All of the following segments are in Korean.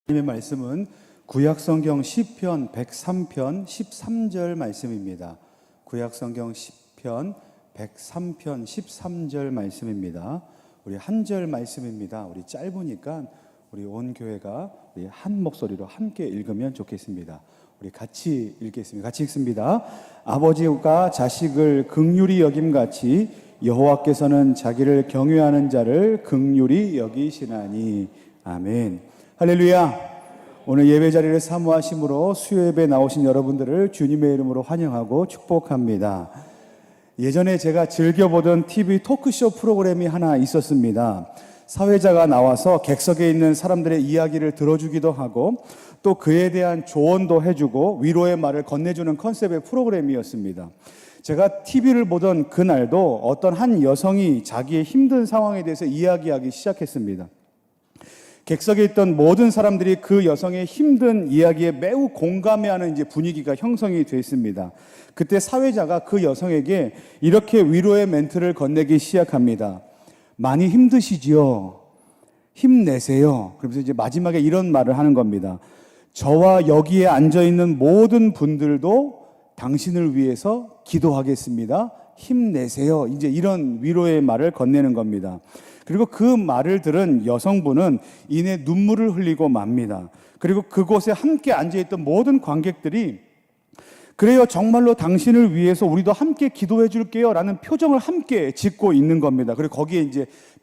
하나님의 말씀은 구약성경 시편 103편 13절 말씀입니다. 구약성경 시편 103편 13절 말씀입니다. 우리 한 절 말씀입니다. 우리 짧으니까 우리 온 교회가 우리 한 목소리로 함께 읽으면 좋겠습니다. 우리 같이 읽겠습니다. 같이 읽습니다. 아버지가 자식을 긍휼히 여김같이 여호와께서는 자기를 경외하는 자를 긍휼히 여기시나니. 아멘. 할렐루야. 오늘 예배 자리를 사모하심으로 수요 예배에 나오신 여러분들을 주님의 이름으로 환영하고 축복합니다. 예전에 제가 즐겨보던 TV 토크쇼 프로그램이 하나 있었습니다. 사회자가 나와서 객석에 있는 사람들의 이야기를 들어주기도 하고 또 그에 대한 조언도 해주고 위로의 말을 건네주는 컨셉의 프로그램이었습니다. 제가 TV를 보던 그날도 어떤 한 여성이 자기의 힘든 상황에 대해서 이야기하기 시작했습니다. 객석에 있던 모든 사람들이 그 여성의 힘든 이야기에 매우 공감해하는 분위기가 형성이 됐습니다. 그때 사회자가 그 여성에게 이렇게 위로의 멘트를 건네기 시작합니다. 많이 힘드시지요? 힘내세요. 그러면서 마지막에 이런 말을 하는 겁니다. 저와 여기에 앉아있는 모든 분들도 당신을 위해서 기도하겠습니다. 힘내세요. 이런 위로의 말을 건네는 겁니다. 그리고 그 말을 들은 여성분은 이내 눈물을 흘리고 맙니다. 그리고 그곳에 함께 앉아있던 모든 관객들이 그래요, 정말로 당신을 위해서 우리도 함께 기도해 줄게요 라는 표정을 함께 짓고 있는 겁니다. 그리고 거기에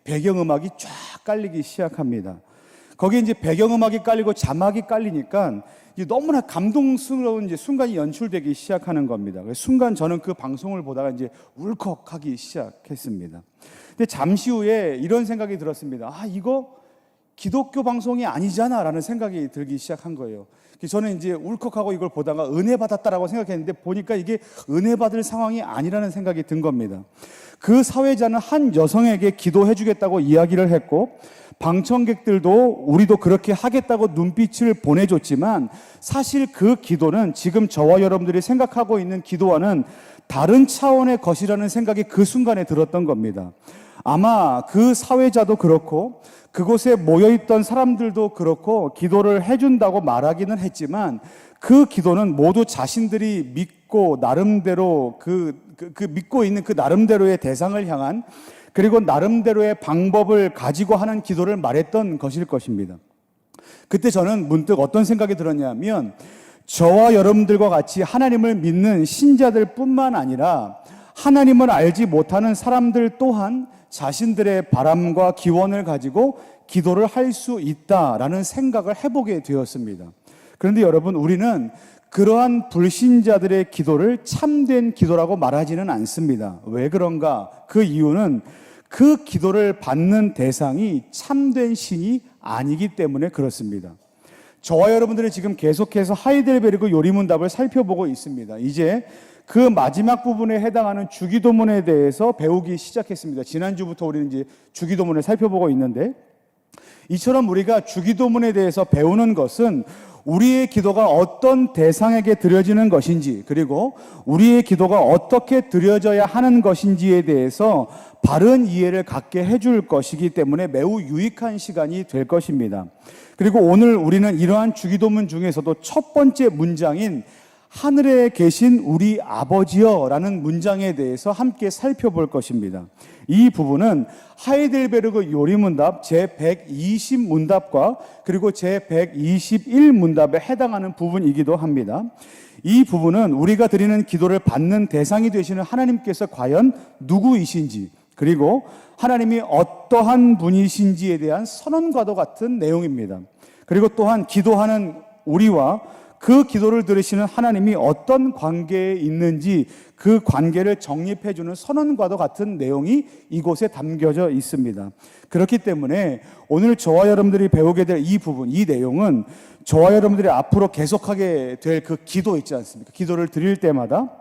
배경음악이 쫙 깔리기 시작합니다. 거기에 배경음악이 깔리고 자막이 깔리니까 너무나 감동스러운 순간이 연출되기 시작하는 겁니다. 순간 저는 그 방송을 보다가 울컥하기 시작했습니다. 근데 잠시 후에 이런 생각이 들었습니다. 이거 기독교 방송이 아니잖아 라는 생각이 들기 시작한 거예요. 저는 울컥하고 이걸 보다가 은혜 받았다라고 생각했는데 보니까 이게 은혜 받을 상황이 아니라는 생각이 든 겁니다. 그 사회자는 한 여성에게 기도해 주겠다고 이야기를 했고 방청객들도 우리도 그렇게 하겠다고 눈빛을 보내줬지만 사실 그 기도는 지금 저와 여러분들이 생각하고 있는 기도와는 다른 차원의 것이라는 생각이 그 순간에 들었던 겁니다. 아마 그 사회자도 그렇고 그곳에 모여있던 사람들도 그렇고 기도를 해준다고 말하기는 했지만 그 기도는 모두 자신들이 믿고 나름대로 믿고 있는 그 나름대로의 대상을 향한 그리고 나름대로의 방법을 가지고 하는 기도를 말했던 것일 것입니다. 그때 저는 문득 어떤 생각이 들었냐면 저와 여러분들과 같이 하나님을 믿는 신자들 뿐만 아니라 하나님을 알지 못하는 사람들 또한 자신들의 바람과 기원을 가지고 기도를 할 수 있다라는 생각을 해보게 되었습니다. 그런데 여러분, 우리는 그러한 불신자들의 기도를 참된 기도라고 말하지는 않습니다. 왜 그런가? 그 이유는 그 기도를 받는 대상이 참된 신이 아니기 때문에 그렇습니다. 저와 여러분들은 지금 계속해서 하이델베르그 요리문답을 살펴보고 있습니다. 이제 그 마지막 부분에 해당하는 주기도문에 대해서 배우기 시작했습니다. 지난주부터 우리는 주기도문을 살펴보고 있는데 이처럼 우리가 주기도문에 대해서 배우는 것은 우리의 기도가 어떤 대상에게 드려지는 것인지 그리고 우리의 기도가 어떻게 드려져야 하는 것인지에 대해서 바른 이해를 갖게 해줄 것이기 때문에 매우 유익한 시간이 될 것입니다. 그리고 오늘 우리는 이러한 주기도문 중에서도 첫 번째 문장인 하늘에 계신 우리 아버지여 라는 문장에 대해서 함께 살펴볼 것입니다. 이 부분은 하이델베르그 요리문답 제120문답과 그리고 제121문답에 해당하는 부분이기도 합니다. 이 부분은 우리가 드리는 기도를 받는 대상이 되시는 하나님께서 과연 누구이신지 그리고 하나님이 어떠한 분이신지에 대한 선언과도 같은 내용입니다. 그리고 또한 기도하는 우리와 그 기도를 들으시는 하나님이 어떤 관계에 있는지 그 관계를 정립해주는 선언과도 같은 내용이 이곳에 담겨져 있습니다. 그렇기 때문에 오늘 저와 여러분들이 배우게 될 이 부분, 이 내용은 저와 여러분들이 앞으로 계속하게 될 그 기도 있지 않습니까? 기도를 드릴 때마다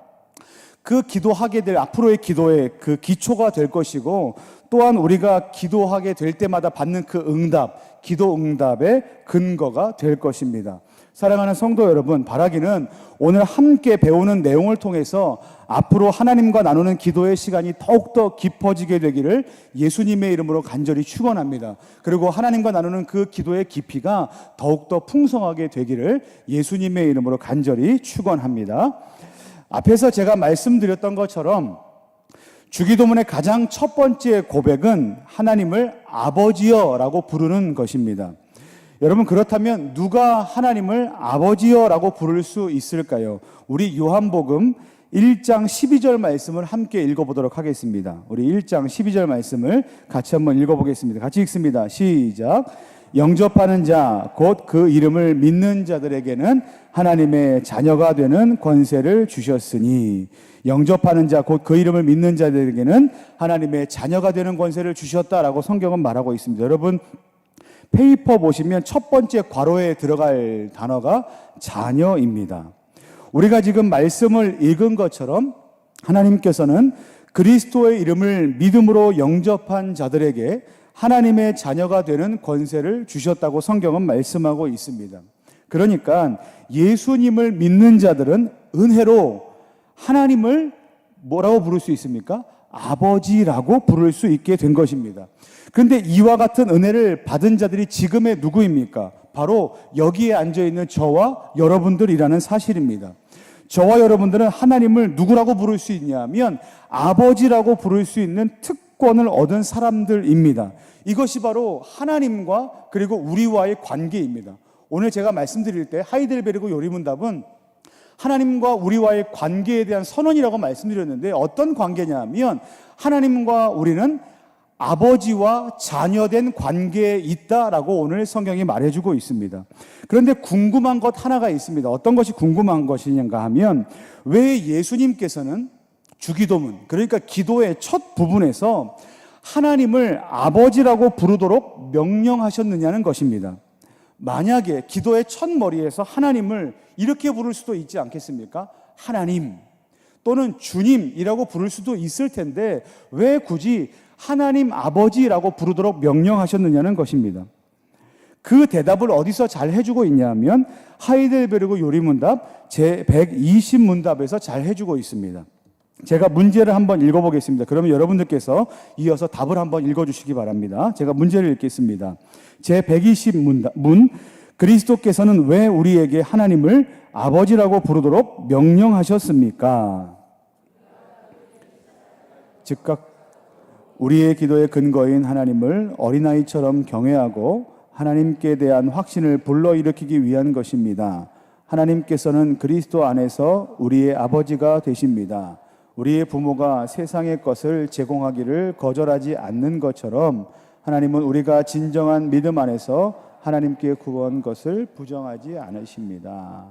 그 기도하게 될 앞으로의 기도의 그 기초가 될 것이고 또한 우리가 기도하게 될 때마다 받는 그 응답, 기도 응답의 근거가 될 것입니다. 사랑하는 성도 여러분, 바라기는 오늘 함께 배우는 내용을 통해서 앞으로 하나님과 나누는 기도의 시간이 더욱더 깊어지게 되기를 예수님의 이름으로 간절히 축원합니다. 그리고 하나님과 나누는 그 기도의 깊이가 더욱더 풍성하게 되기를 예수님의 이름으로 간절히 축원합니다. 앞에서 제가 말씀드렸던 것처럼 주기도문의 가장 첫 번째 고백은 하나님을 아버지여라고 부르는 것입니다. 여러분, 그렇다면 누가 하나님을 아버지여라고 부를 수 있을까요? 우리 요한복음 1장 12절 말씀을 함께 읽어보도록 하겠습니다. 우리 1장 12절 말씀을 같이 한번 읽어보겠습니다. 같이 읽습니다. 시작. 영접하는 자, 곧 그 이름을 믿는 자들에게는 하나님의 자녀가 되는 권세를 주셨으니, 영접하는 자, 곧 그 이름을 믿는 자들에게는 하나님의 자녀가 되는 권세를 주셨다라고 성경은 말하고 있습니다. 여러분, 페이퍼 보시면 첫 번째 괄호에 들어갈 단어가 자녀입니다. 우리가 지금 말씀을 읽은 것처럼 하나님께서는 그리스도의 이름을 믿음으로 영접한 자들에게 하나님의 자녀가 되는 권세를 주셨다고 성경은 말씀하고 있습니다. 그러니까 예수님을 믿는 자들은 은혜로 하나님을 뭐라고 부를 수 있습니까? 아버지라고 부를 수 있게 된 것입니다. 그런데 이와 같은 은혜를 받은 자들이 지금의 누구입니까? 바로 여기에 앉아있는 저와 여러분들이라는 사실입니다. 저와 여러분들은 하나님을 누구라고 부를 수 있냐면 아버지라고 부를 수 있는 특권을 얻은 사람들입니다. 이것이 바로 하나님과 그리고 우리와의 관계입니다. 오늘 제가 말씀드릴 때 하이델베르그 요리문답은 하나님과 우리와의 관계에 대한 선언이라고 말씀드렸는데, 어떤 관계냐면 하나님과 우리는 아버지와 자녀된 관계에 있다라고 오늘 성경이 말해주고 있습니다. 그런데 궁금한 것 하나가 있습니다. 어떤 것이 궁금한 것이냐가 하면, 왜 예수님께서는 주기도문, 그러니까 기도의 첫 부분에서 하나님을 아버지라고 부르도록 명령하셨느냐는 것입니다. 만약에 기도의 첫 머리에서 하나님을 이렇게 부를 수도 있지 않겠습니까? 하나님 또는 주님이라고 부를 수도 있을 텐데 왜 굳이 하나님 아버지라고 부르도록 명령하셨느냐는 것입니다. 그 대답을 어디서 잘 해주고 있냐면 하이델베르그 요리문답 제120문답에서 잘 해주고 있습니다. 제가 문제를 한번 읽어보겠습니다. 그러면 여러분들께서 이어서 답을 한번 읽어주시기 바랍니다. 제가 문제를 읽겠습니다. 제120문, 그리스도께서는 왜 우리에게 하나님을 아버지라고 부르도록 명령하셨습니까? 즉각 우리의 기도의 근거인 하나님을 어린아이처럼 경외하고 하나님께 대한 확신을 불러일으키기 위한 것입니다. 하나님께서는 그리스도 안에서 우리의 아버지가 되십니다. 우리의 부모가 세상의 것을 제공하기를 거절하지 않는 것처럼 하나님은 우리가 진정한 믿음 안에서 하나님께 구한 것을 부정하지 않으십니다.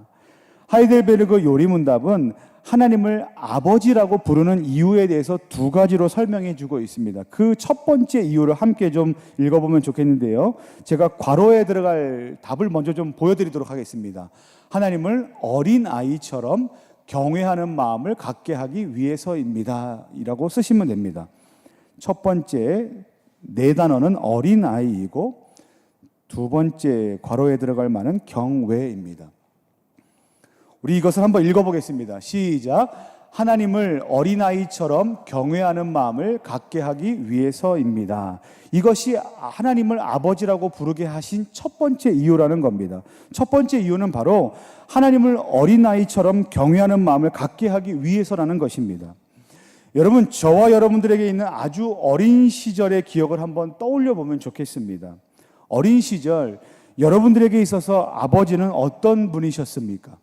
하이델베르그 요리문답은 하나님을 아버지라고 부르는 이유에 대해서 두 가지로 설명해 주고 있습니다. 그 첫 번째 이유를 함께 좀 읽어보면 좋겠는데요. 제가 괄호에 들어갈 답을 먼저 좀 보여드리도록 하겠습니다. 하나님을 어린아이처럼 경외하는 마음을 갖게 하기 위해서입니다 이라고 쓰시면 됩니다. 첫 번째 네 단어는 어린아이이고 두 번째 괄호에 들어갈 말은 경외입니다. 우리 이것을 한번 읽어보겠습니다. 시작. 하나님을 어린아이처럼 경외하는 마음을 갖게 하기 위해서입니다. 이것이 하나님을 아버지라고 부르게 하신 첫 번째 이유라는 겁니다. 첫 번째 이유는 바로 하나님을 어린아이처럼 경외하는 마음을 갖게 하기 위해서라는 것입니다. 여러분, 저와 여러분들에게 있는 아주 어린 시절의 기억을 한번 떠올려 보면 좋겠습니다. 어린 시절 여러분들에게 있어서 아버지는 어떤 분이셨습니까?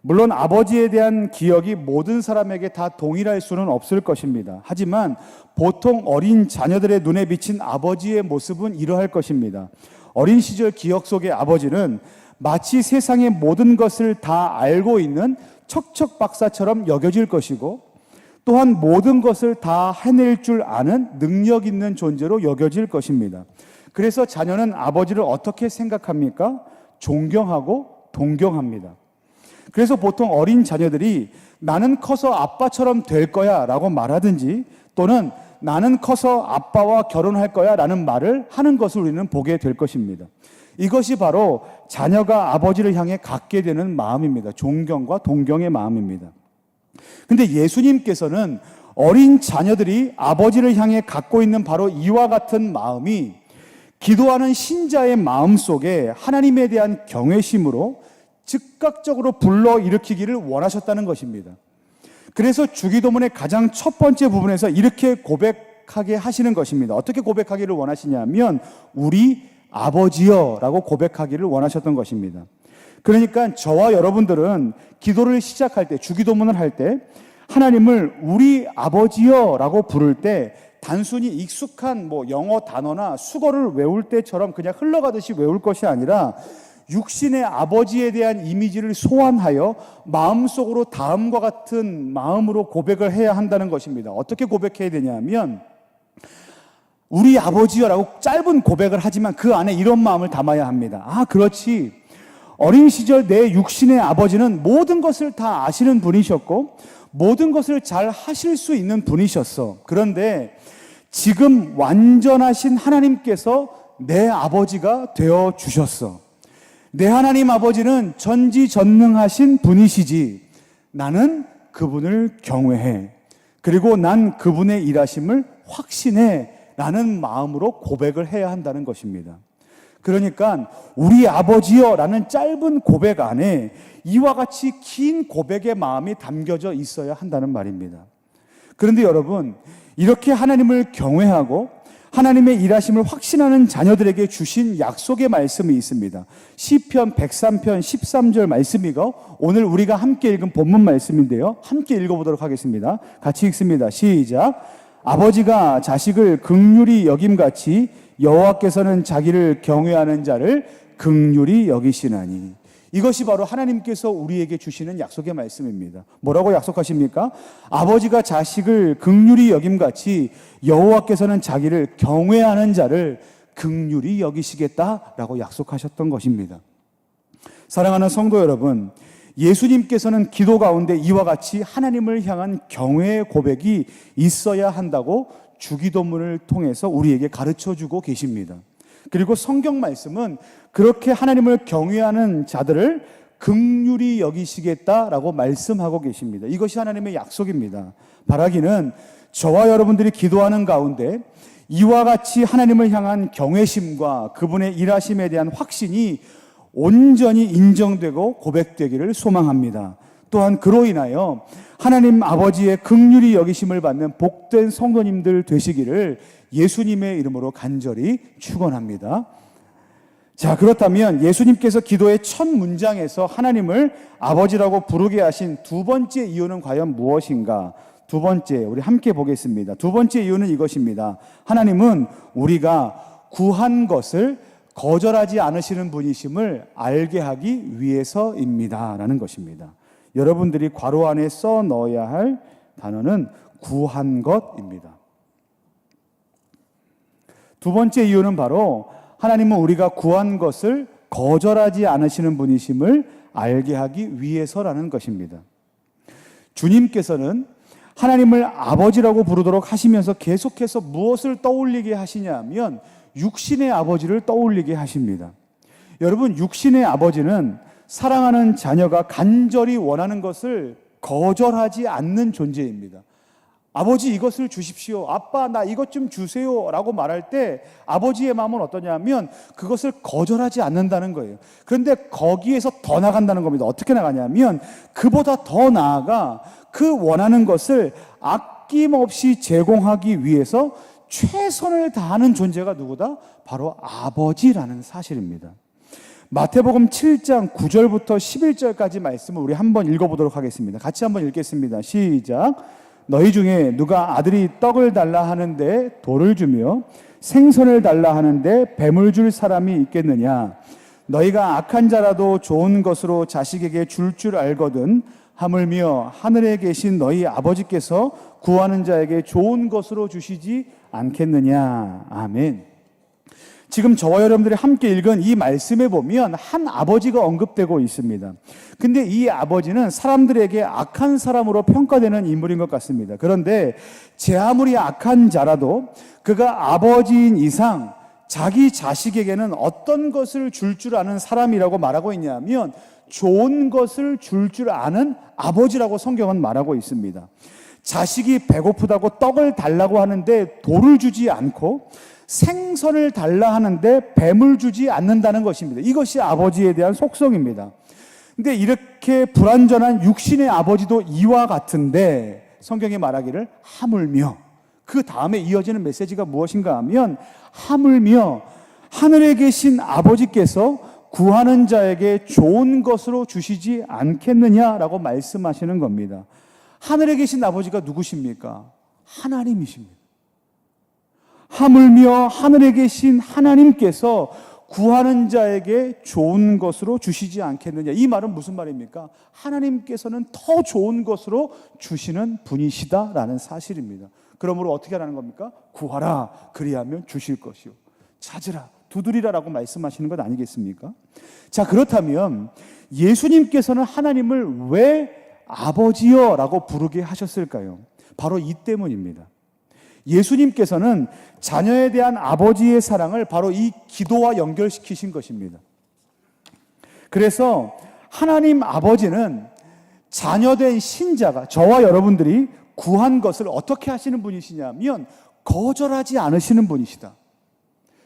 물론 아버지에 대한 기억이 모든 사람에게 다 동일할 수는 없을 것입니다. 하지만 보통 어린 자녀들의 눈에 비친 아버지의 모습은 이러할 것입니다. 어린 시절 기억 속의 아버지는 마치 세상의 모든 것을 다 알고 있는 척척 박사처럼 여겨질 것이고, 또한 모든 것을 다 해낼 줄 아는 능력 있는 존재로 여겨질 것입니다. 그래서 자녀는 아버지를 어떻게 생각합니까? 존경하고 동경합니다. 그래서 보통 어린 자녀들이 나는 커서 아빠처럼 될 거야 라고 말하든지, 또는 나는 커서 아빠와 결혼할 거야 라는 말을 하는 것을 우리는 보게 될 것입니다. 이것이 바로 자녀가 아버지를 향해 갖게 되는 마음입니다. 존경과 동경의 마음입니다. 근데 예수님께서는 어린 자녀들이 아버지를 향해 갖고 있는 바로 이와 같은 마음이 기도하는 신자의 마음 속에 하나님에 대한 경외심으로 즉각적으로 불러일으키기를 원하셨다는 것입니다. 그래서 주기도문의 가장 첫 번째 부분에서 이렇게 고백하게 하시는 것입니다. 어떻게 고백하기를 원하시냐면 우리 아버지여 라고 고백하기를 원하셨던 것입니다. 그러니까 저와 여러분들은 기도를 시작할 때, 주기도문을 할 때 하나님을 우리 아버지여 라고 부를 때 단순히 익숙한 영어 단어나 수거를 외울 때처럼 그냥 흘러가듯이 외울 것이 아니라 육신의 아버지에 대한 이미지를 소환하여 마음속으로 다음과 같은 마음으로 고백을 해야 한다는 것입니다. 어떻게 고백해야 되냐면 우리 아버지여라고 짧은 고백을 하지만 그 안에 이런 마음을 담아야 합니다. 아, 그렇지. 어린 시절 내 육신의 아버지는 모든 것을 다 아시는 분이셨고 모든 것을 잘 하실 수 있는 분이셨어. 그런데 지금 완전하신 하나님께서 내 아버지가 되어 주셨어. 내 하나님 아버지는 전지전능하신 분이시지. 나는 그분을 경외해. 그리고 난 그분의 일하심을 확신해. 라는 마음으로 고백을 해야 한다는 것입니다. 그러니까 우리 아버지여 라는 짧은 고백 안에 이와 같이 긴 고백의 마음이 담겨져 있어야 한다는 말입니다. 그런데 여러분, 이렇게 하나님을 경외하고 하나님의 일하심을 확신하는 자녀들에게 주신 약속의 말씀이 있습니다. 시편 103편 13절 말씀이고 오늘 우리가 함께 읽은 본문 말씀인데요. 함께 읽어보도록 하겠습니다. 같이 읽습니다. 시작. 아버지가 자식을 긍휼히 여김같이 여호와께서는 자기를 경외하는 자를 긍휼히 여기시나니. 이것이 바로 하나님께서 우리에게 주시는 약속의 말씀입니다. 뭐라고 약속하십니까? 아버지가 자식을 긍휼히 여김같이 여호와께서는 자기를 경외하는 자를 긍휼히 여기시겠다라고 약속하셨던 것입니다. 사랑하는 성도 여러분, 예수님께서는 기도 가운데 이와 같이 하나님을 향한 경외의 고백이 있어야 한다고 주기도문을 통해서 우리에게 가르쳐주고 계십니다. 그리고 성경 말씀은 그렇게 하나님을 경외하는 자들을 긍휼히 여기시겠다라고 말씀하고 계십니다. 이것이 하나님의 약속입니다. 바라기는 저와 여러분들이 기도하는 가운데 이와 같이 하나님을 향한 경외심과 그분의 일하심에 대한 확신이 온전히 인정되고 고백되기를 소망합니다. 또한 그로 인하여 하나님 아버지의 긍휼히 여기심을 받는 복된 성도님들 되시기를 예수님의 이름으로 간절히 축원합니다. 자, 그렇다면 예수님께서 기도의 첫 문장에서 하나님을 아버지라고 부르게 하신 두 번째 이유는 과연 무엇인가? 두 번째, 우리 함께 보겠습니다. 두 번째 이유는 이것입니다. 하나님은 우리가 구한 것을 거절하지 않으시는 분이심을 알게 하기 위해서입니다. 라는 것입니다. 여러분들이 괄호 안에 써 넣어야 할 단어는 구한 것입니다. 두 번째 이유는 바로 하나님은 우리가 구한 것을 거절하지 않으시는 분이심을 알게 하기 위해서라는 것입니다. 주님께서는 하나님을 아버지라고 부르도록 하시면서 계속해서 무엇을 떠올리게 하시냐면 육신의 아버지를 떠올리게 하십니다. 여러분, 육신의 아버지는 사랑하는 자녀가 간절히 원하는 것을 거절하지 않는 존재입니다. 아버지 이것을 주십시오. 아빠 나 이것 좀 주세요 라고 말할 때 아버지의 마음은 어떠냐면 그것을 거절하지 않는다는 거예요. 그런데 거기에서 더 나간다는 겁니다. 어떻게 나가냐면 그보다 더 나아가 그 원하는 것을 아낌없이 제공하기 위해서 최선을 다하는 존재가 누구다? 바로 아버지라는 사실입니다. 마태복음 7장 9절부터 11절까지 말씀을 우리 한번 읽어보도록 하겠습니다. 같이 한번 읽겠습니다. 시작. 너희 중에 누가 아들이 떡을 달라 하는데 돌을 주며 생선을 달라 하는데 뱀을 줄 사람이 있겠느냐? 너희가 악한 자라도 좋은 것으로 자식에게 줄 알거든 하물며 하늘에 계신 너희 아버지께서 구하는 자에게 좋은 것으로 주시지 않겠느냐? 아멘. 지금 저와 여러분들이 함께 읽은 이 말씀에 보면 한 아버지가 언급되고 있습니다. 근데 이 아버지는 사람들에게 악한 사람으로 평가되는 인물인 것 같습니다. 그런데 제 아무리 악한 자라도 그가 아버지인 이상 자기 자식에게는 어떤 것을 줄 아는 사람이라고 말하고 있냐면 좋은 것을 줄 아는 아버지라고 성경은 말하고 있습니다. 자식이 배고프다고 떡을 달라고 하는데 돌을 주지 않고 생선을 달라 하는데 뱀을 주지 않는다는 것입니다. 이것이 아버지에 대한 속성입니다. 근데 이렇게 불완전한 육신의 아버지도 이와 같은데 성경이 말하기를 하물며, 그 다음에 이어지는 메시지가 무엇인가 하면 하물며 하늘에 계신 아버지께서 구하는 자에게 좋은 것으로 주시지 않겠느냐라고 말씀하시는 겁니다. 하늘에 계신 아버지가 누구십니까? 하나님이십니다. 하물며 하늘에 계신 하나님께서 구하는 자에게 좋은 것으로 주시지 않겠느냐. 이 말은 무슨 말입니까? 하나님께서는 더 좋은 것으로 주시는 분이시다라는 사실입니다. 그러므로 어떻게 하라는 겁니까? 구하라, 그리하면 주실 것이요, 찾으라, 두드리라라고 말씀하시는 것 아니겠습니까? 자, 그렇다면 예수님께서는 하나님을 왜 아버지여 라고 부르게 하셨을까요? 바로 이 때문입니다. 예수님께서는 자녀에 대한 아버지의 사랑을 바로 이 기도와 연결시키신 것입니다. 그래서 하나님 아버지는 자녀된 신자가, 저와 여러분들이 구한 것을 어떻게 하시는 분이시냐면 거절하지 않으시는 분이시다.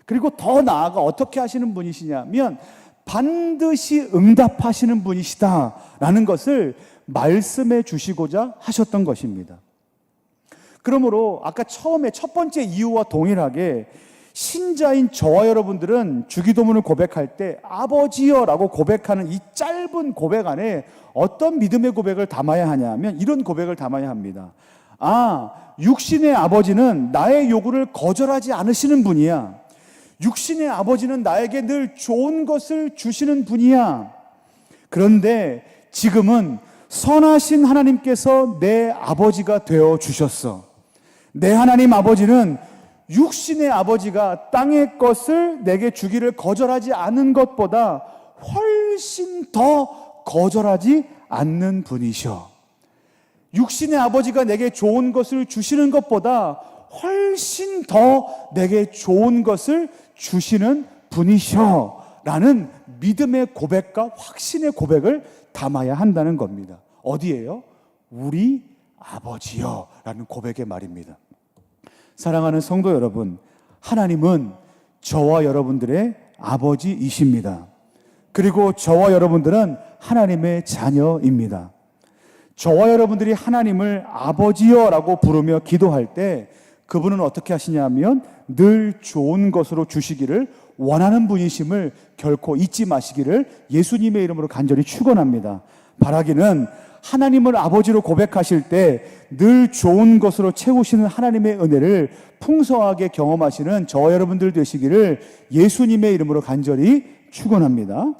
그리고 더 나아가 어떻게 하시는 분이시냐면 반드시 응답하시는 분이시다라는 것을 말씀해 주시고자 하셨던 것입니다. 그러므로 아까 처음에 첫 번째 이유와 동일하게 신자인 저와 여러분들은 주기도문을 고백할 때 아버지여라고 고백하는 이 짧은 고백 안에 어떤 믿음의 고백을 담아야 하냐면 이런 고백을 담아야 합니다. 육신의 아버지는 나의 요구를 거절하지 않으시는 분이야. 육신의 아버지는 나에게 늘 좋은 것을 주시는 분이야. 그런데 지금은 선하신 하나님께서 내 아버지가 되어 주셨어. 내 하나님 아버지는 육신의 아버지가 땅의 것을 내게 주기를 거절하지 않은 것보다 훨씬 더 거절하지 않는 분이셔. 육신의 아버지가 내게 좋은 것을 주시는 것보다 훨씬 더 내게 좋은 것을 주시는 분이셔 라는 믿음의 고백과 확신의 고백을 담아야 한다는 겁니다. 어디에요? 우리 아버지여 라는 고백의 말입니다. 사랑하는 성도 여러분, 하나님은 저와 여러분들의 아버지이십니다. 그리고 저와 여러분들은 하나님의 자녀입니다. 저와 여러분들이 하나님을 아버지여라고 부르며 기도할 때 그분은 어떻게 하시냐면 늘 좋은 것으로 주시기를 원하는 분이심을 결코 잊지 마시기를 예수님의 이름으로 간절히 축원합니다. 바라기는 하나님을 아버지로 고백하실 때 늘 좋은 것으로 채우시는 하나님의 은혜를 풍성하게 경험하시는 저와 여러분들 되시기를 예수님의 이름으로 간절히 축원합니다.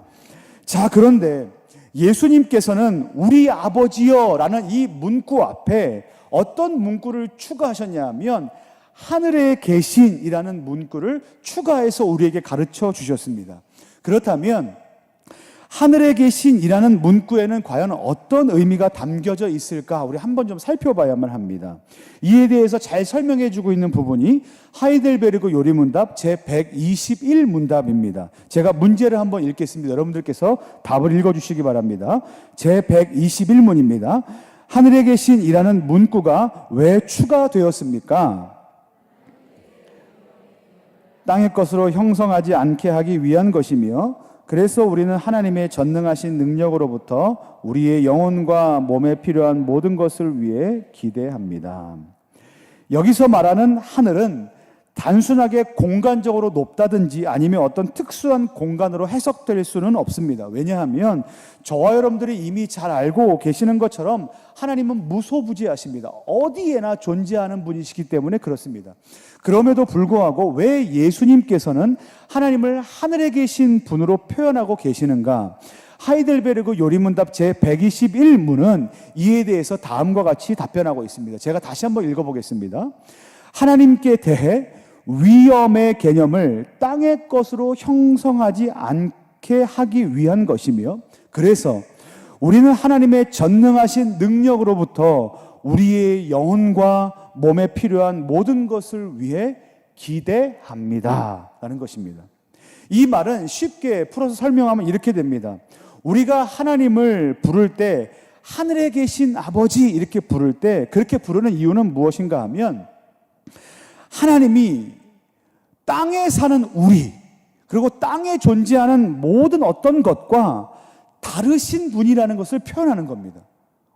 자, 그런데 예수님께서는 우리 아버지여라는 이 문구 앞에 어떤 문구를 추가하셨냐면 하늘에 계신이라는 문구를 추가해서 우리에게 가르쳐 주셨습니다. 그렇다면 하늘에 계신이라는 문구에는 과연 어떤 의미가 담겨져 있을까? 우리 한번 좀 살펴봐야만 합니다. 이에 대해서 잘 설명해 주고 있는 부분이 하이델베르그 요리문답 제121문답입니다. 제가 문제를 한번 읽겠습니다. 여러분들께서 답을 읽어주시기 바랍니다. 제121문입니다. 하늘에 계신이라는 문구가 왜 추가되었습니까? 땅의 것으로 형성하지 않게 하기 위한 것이며 그래서 우리는 하나님의 전능하신 능력으로부터 우리의 영혼과 몸에 필요한 모든 것을 위해 기대합니다. 여기서 말하는 하늘은 단순하게 공간적으로 높다든지 아니면 어떤 특수한 공간으로 해석될 수는 없습니다. 왜냐하면 저와 여러분들이 이미 잘 알고 계시는 것처럼 하나님은 무소부지하십니다. 어디에나 존재하는 분이시기 때문에 그렇습니다. 그럼에도 불구하고 왜 예수님께서는 하나님을 하늘에 계신 분으로 표현하고 계시는가? 하이델베르그 요리문답 제121문은 이에 대해서 다음과 같이 답변하고 있습니다. 제가 다시 한번 읽어보겠습니다. 하나님께 대해 위엄의 개념을 땅의 것으로 형성하지 않게 하기 위한 것이며, 그래서 우리는 하나님의 전능하신 능력으로부터 우리의 영혼과 몸에 필요한 모든 것을 위해 기대합니다 라는 것입니다. 이 말은 쉽게 풀어서 설명하면 이렇게 됩니다. 우리가 하나님을 부를 때 하늘에 계신 아버지 이렇게 부를 때, 그렇게 부르는 이유는 무엇인가 하면 하나님이 땅에 사는 우리, 그리고 땅에 존재하는 모든 어떤 것과 다르신 분이라는 것을 표현하는 겁니다.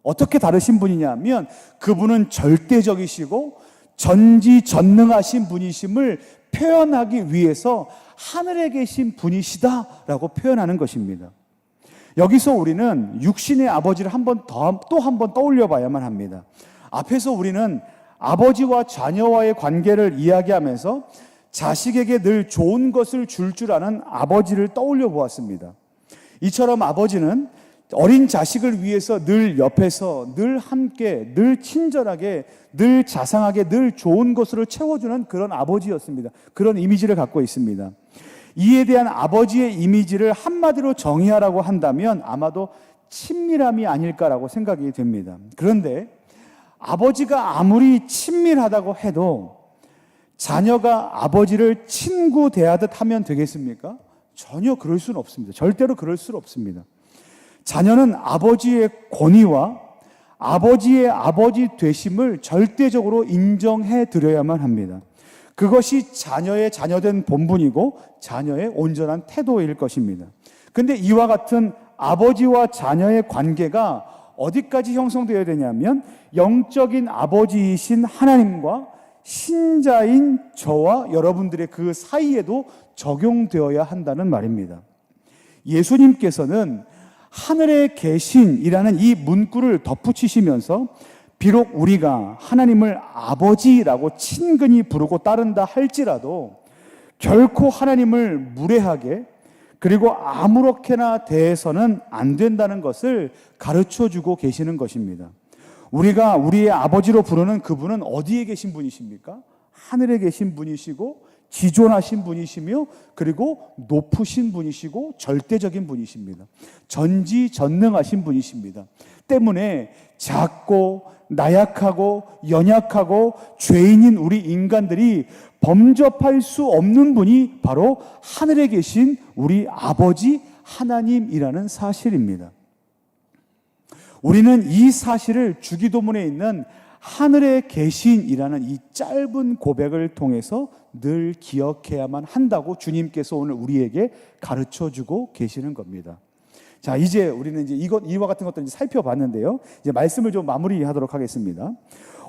어떻게 다르신 분이냐 하면 그분은 절대적이시고 전지전능하신 분이심을 표현하기 위해서 하늘에 계신 분이시다라고 표현하는 것입니다. 여기서 우리는 육신의 아버지를 또 한 번 떠올려 봐야만 합니다. 앞에서 우리는 아버지와 자녀와의 관계를 이야기하면서 자식에게 늘 좋은 것을 줄 아는 아버지를 떠올려 보았습니다. 이처럼 아버지는 어린 자식을 위해서 늘 옆에서 늘 함께, 늘 친절하게, 늘 자상하게, 늘 좋은 것으로 채워주는 그런 아버지였습니다. 그런 이미지를 갖고 있습니다. 이에 대한 아버지의 이미지를 한마디로 정의하라고 한다면 아마도 친밀함이 아닐까라고 생각이 됩니다. 그런데 아버지가 아무리 친밀하다고 해도 자녀가 아버지를 친구 대하듯 하면 되겠습니까? 전혀 그럴 수는 없습니다. 절대로 그럴 수는 없습니다. 자녀는 아버지의 권위와 아버지의 아버지 되심을 절대적으로 인정해 드려야만 합니다. 그것이 자녀의 자녀된 본분이고 자녀의 온전한 태도일 것입니다. 근데 이와 같은 아버지와 자녀의 관계가 어디까지 형성되어야 되냐면 영적인 아버지이신 하나님과 신자인 저와 여러분들의 그 사이에도 적용되어야 한다는 말입니다. 예수님께서는 하늘에 계신이라는 이 문구를 덧붙이시면서 비록 우리가 하나님을 아버지라고 친근히 부르고 따른다 할지라도 결코 하나님을 무례하게 그리고 아무렇게나 대해서는 안 된다는 것을 가르쳐주고 계시는 것입니다. 우리가 우리의 아버지로 부르는 그분은 어디에 계신 분이십니까? 하늘에 계신 분이시고 지존하신 분이시며 그리고 높으신 분이시고 절대적인 분이십니다. 전지전능하신 분이십니다. 때문에 작고 나약하고 연약하고 죄인인 우리 인간들이 범접할 수 없는 분이 바로 하늘에 계신 우리 아버지 하나님이라는 사실입니다. 우리는 이 사실을 주기도문에 있는 하늘에 계신이라는 이 짧은 고백을 통해서 늘 기억해야만 한다고 주님께서 오늘 우리에게 가르쳐주고 계시는 겁니다. 자, 이제 우리는 이와 같은 것들을 살펴봤는데요. 이제 말씀을 좀 마무리하도록 하겠습니다.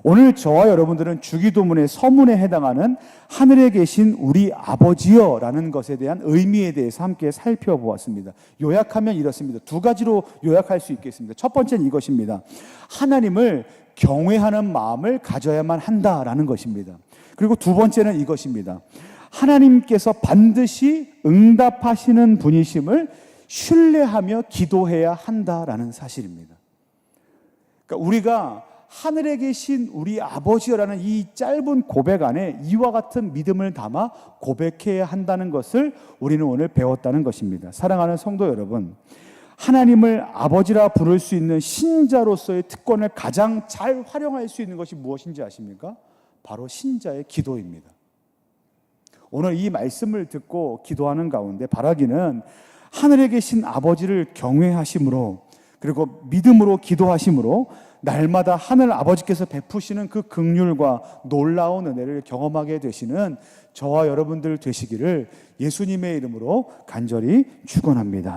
오늘 저와 여러분들은 주기도문의 서문에 해당하는 하늘에 계신 우리 아버지여라는 것에 대한 의미에 대해서 함께 살펴보았습니다. 요약하면 이렇습니다. 두 가지로 요약할 수 있겠습니다. 첫 번째는 이것입니다. 하나님을 경외하는 마음을 가져야만 한다라는 것입니다. 그리고 두 번째는 이것입니다. 하나님께서 반드시 응답하시는 분이심을 신뢰하며 기도해야 한다라는 사실입니다. 그러니까 우리가 하늘에 계신 우리 아버지라는 이 짧은 고백 안에 이와 같은 믿음을 담아 고백해야 한다는 것을 우리는 오늘 배웠다는 것입니다. 사랑하는 성도 여러분, 하나님을 아버지라 부를 수 있는 신자로서의 특권을 가장 잘 활용할 수 있는 것이 무엇인지 아십니까? 바로 신자의 기도입니다. 오늘 이 말씀을 듣고 기도하는 가운데 바라기는 하늘에 계신 아버지를 경외하심으로 그리고 믿음으로 기도하심으로 날마다 하늘 아버지께서 베푸시는 그 긍휼과 놀라운 은혜를 경험하게 되시는 저와 여러분들 되시기를 예수님의 이름으로 간절히 축원합니다.